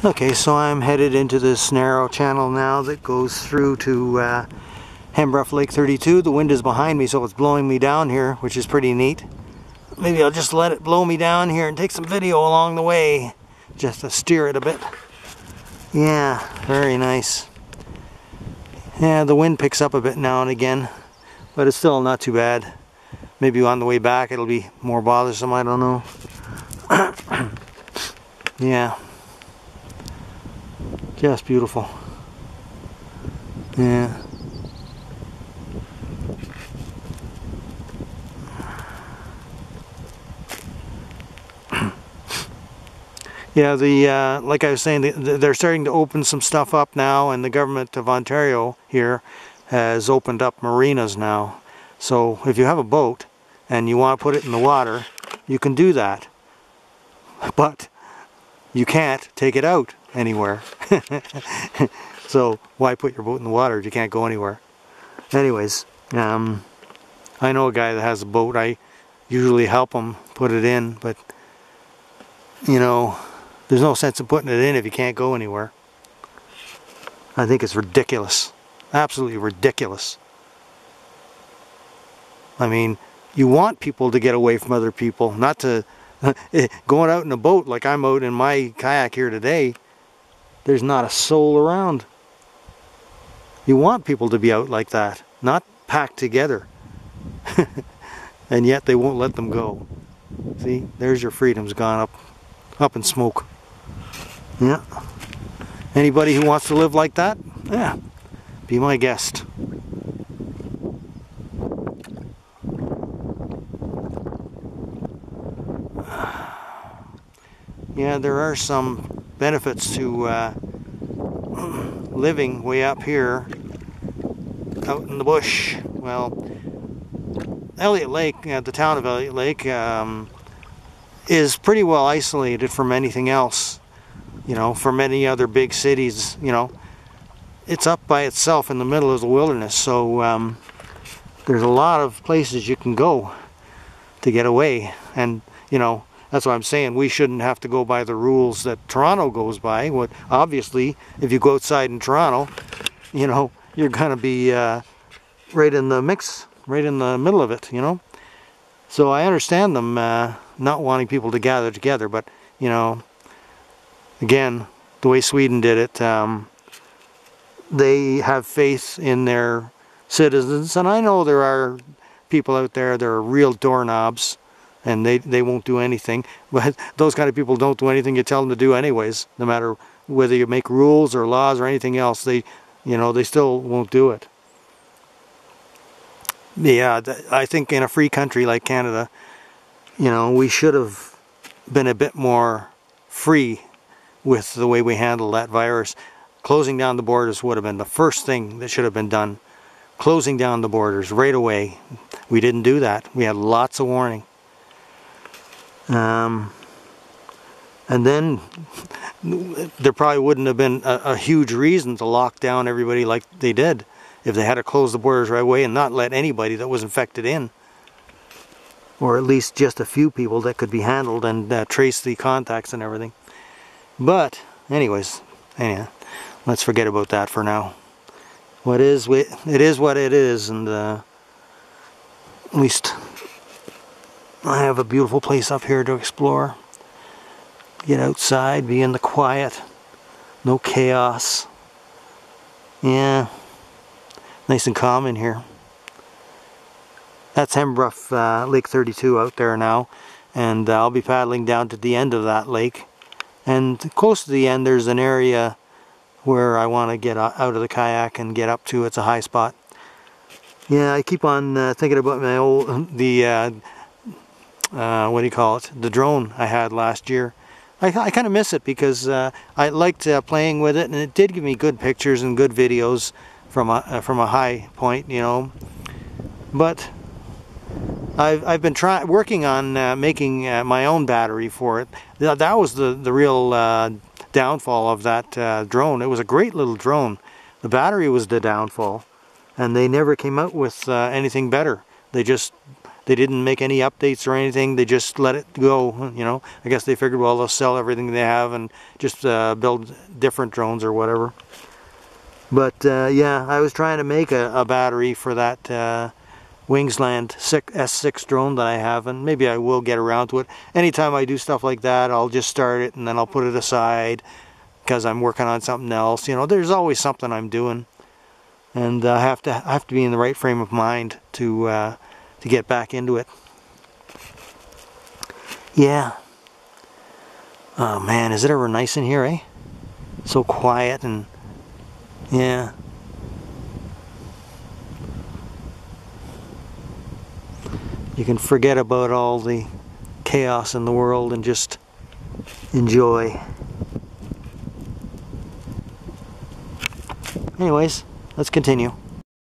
Okay, so I'm headed into this narrow channel now that goes through to Hembrough Lake 32. The wind is behind me, so it's blowing me down here, which is pretty neat. Maybe I'll just let it blow me down here and take some video along the way, just to steer it a bit. Yeah, very nice. Yeah, the wind picks up a bit now and again, but it's still not too bad. Maybe on the way back it'll be more bothersome, I don't know. Yeah. Just beautiful. Yeah. Yeah, like I was saying, they're starting to open some stuff up now, and the government of Ontario here has opened up marinas now. So if you have a boat and you want to put it in the water, you can do that. But you can't take it out anywhere. So why put your boat in the water if you can't go anywhere? Anyways, I know a guy that has a boat. I usually help him put it in, but you know, there's no sense in putting it in if you can't go anywhere. I think it's ridiculous. Absolutely ridiculous. I mean, you want people to get away from other people, not to going out in a boat like I'm out in my kayak here today. There's not a soul around. You want people to be out like that, not packed together. And yet they won't let them go. See, there's your freedom's gone up in smoke. Yeah. Anybody who wants to live like that, yeah, be my guest. Yeah, there are some benefits to living way up here out in the bush. Well, Elliott Lake, the town of Elliott Lake, is pretty well isolated from anything else, you know, from any other big cities. You know, it's up by itself in the middle of the wilderness, so there's a lot of places you can go to get away. And you know, that's what I'm saying, we shouldn't have to go by the rules that Toronto goes by. What, obviously, if you go outside in Toronto, you know, you're gonna be right in the mix, right in the middle of it, you know. So I understand them not wanting people to gather together, but you know, again, the way Sweden did it, they have faith in their citizens, and I know there are people out there that are real doorknobs, and they won't do anything, but those kind of people don't do anything you tell them to do anyways, no matter whether you make rules or laws or anything else. They, you know, they still won't do it. Yeah, I think in a free country like Canada, you know, we should have been a bit more free with the way we handle that virus. Closing down the borders would have been the first thing that should have been done. Closing down the borders right away. We didn't do that. We had lots of warning. And then there probably wouldn't have been a huge reason to lock down everybody like they did if they had to close the borders right away and not let anybody that was infected in. Or at least just a few people that could be handled and trace the contacts and everything. But anyways, anyhow, let's forget about that for now. It is what it is, and at least I have a beautiful place up here to explore. Get outside, be in the quiet, no chaos. Yeah, nice and calm in here. That's Hembrough Lake 32 out there now, and I'll be paddling down to the end of that lake. And close to the end there's an area where I want to get out of the kayak and get up to. It's a high spot. Yeah, I keep on thinking about my old, what do you call it, the drone I had last year. I kind of miss it because I liked playing with it, and it did give me good pictures and good videos from a high point, you know. But I've been working on making my own battery for it. That was the real downfall of that drone. It was a great little drone. The battery was the downfall, and they never came out with anything better. They They didn't make any updates or anything. They just let it go, you know. I guess they figured, well, they'll sell everything they have and just build different drones or whatever. But yeah, I was trying to make a battery for that Wingsland S6 drone that I have, and maybe I will get around to it. Anytime I do stuff like that, I'll just start it and then I'll put it aside because I'm working on something else. You know, there's always something I'm doing, and I have to be in the right frame of mind to get back into it. Yeah. Oh man, is it ever nice in here, eh? So quiet, and yeah. You can forget about all the chaos in the world and just enjoy. Anyways, let's continue.